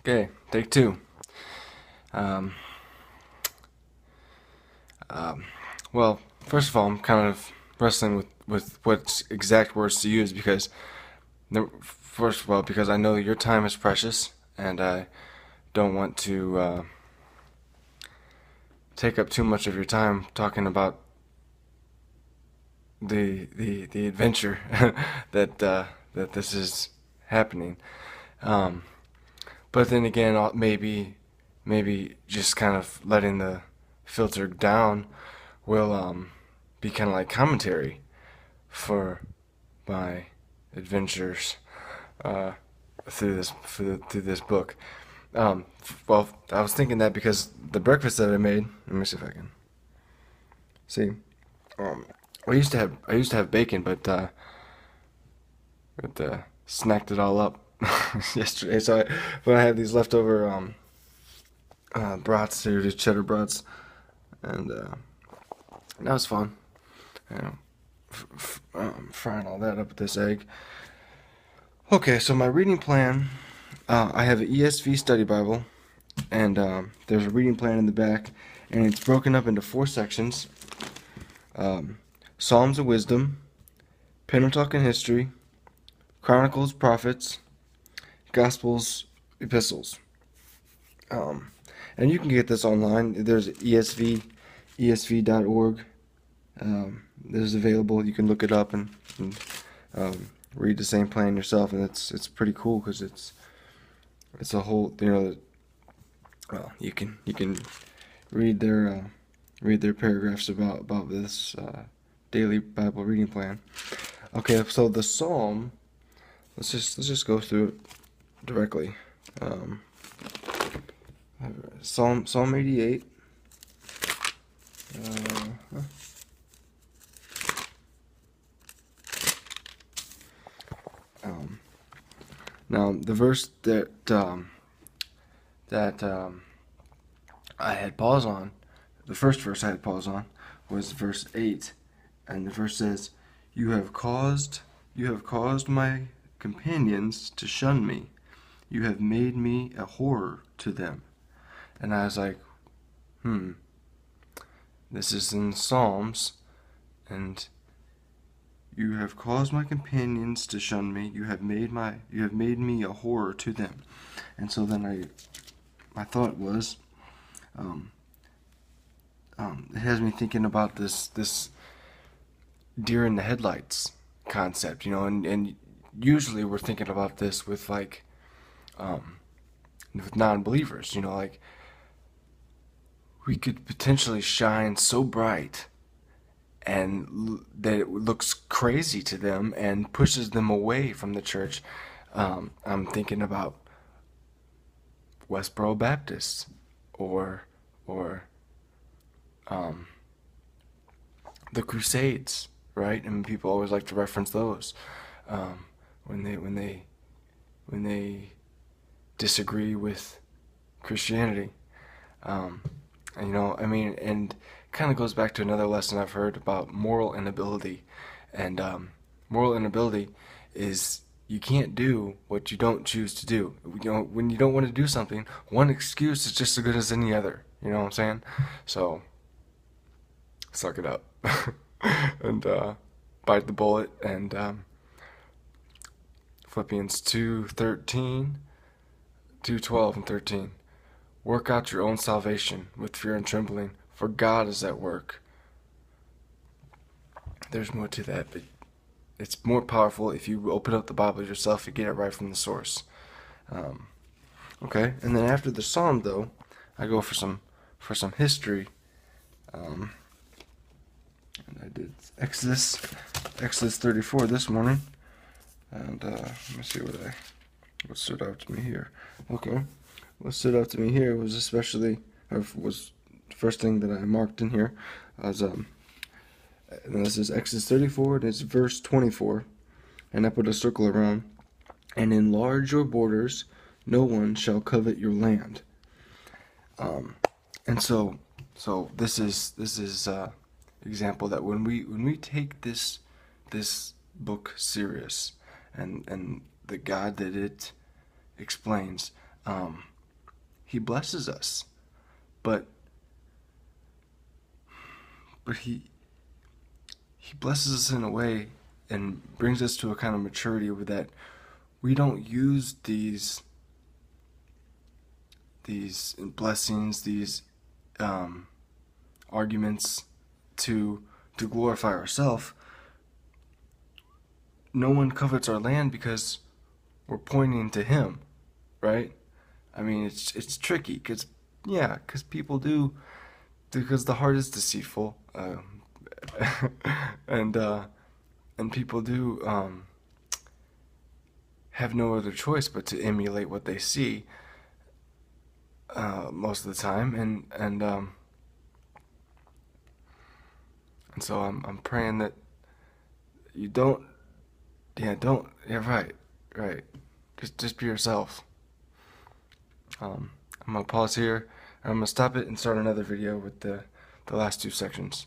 Okay, take two. Um, um, well, first of all, I'm kind of wrestling with what exact words to use because, first of all, because I know your time is precious and I don't want to take up too much of your time talking about the adventure that this is happening. Um, but then again, maybe just kind of letting the filter down will be kind of like commentary for my adventures uh, through this book. Well, I was thinking that because the breakfast that I made. Let me see if I can see. Um, I used to have bacon, but snacked it all up yesterday. But I have these leftover brats, these cheddar brats, and that was fun. You know, frying all that up with this egg. Okay, so my reading plan. I have an ESV study Bible, and there's a reading plan in the back, and it's broken up into 4 sections: um, Psalms of Wisdom, Pentateuch and History, Chronicles, Prophets, Gospels, Epistles. Um, and you can get this online. There's esv.org. This is available. You can look it up and read the same plan yourself, and it's pretty cool because it's a whole, well, you can read their paragraphs about this daily Bible reading plan. Okay, so the Psalm. Let's just go through it directly. Um, Psalm 88. Uh, um, Now the verse that I had pause on, the first verse I had pause on was verse 8, and the verse says, You have caused my companions to shun me. You have made me a horror to them." And I was like, this is in Psalms, and you have caused my companions to shun me. You have made me a horror to them. And so then my thought was, it has me thinking about this deer in the headlights concept, and usually we're thinking about this with with non-believers, like we could potentially shine so bright and that it looks crazy to them and pushes them away from the church. I'm thinking about Westboro Baptist or the Crusades, right? And people always like to reference those um, when they disagree with Christianity. And, and kind of goes back to another lesson I've heard about moral inability. And moral inability is you can't do what you don't choose to do. When you don't want to do something, one excuse is just as good as any other. You know what I'm saying? So, suck it up. And bite the bullet. And Philippians 2:13, 2:12 and 13. Work out your own salvation with fear and trembling, for God is at work. There's more to that, but it's more powerful if you open up the Bible yourself and get it right from the source. Okay, and then after the Psalm, though, I go for some history. And I did Exodus 34 this morning, and let me see what stood out to me here. Okay. What stood out to me here was was the first thing that I marked in here was and this is Exodus 34 and it's verse 24, and I put a circle around, and enlarge your borders, no one shall covet your land. And so this is example that when we take this book serious and the God that it explains, He blesses us, but he blesses us in a way and brings us to a kind of maturity with that we don't use these blessings, these arguments to glorify ourselves. No one covets our land because we're pointing to him, right? I mean, it's tricky because people do, because the heart is deceitful, and people do have no other choice but to emulate what they see most of the time, and so I'm praying that you don't, yeah, right, just be yourself. I'm gonna pause here. I'm gonna stop it and start another video with the last two sections.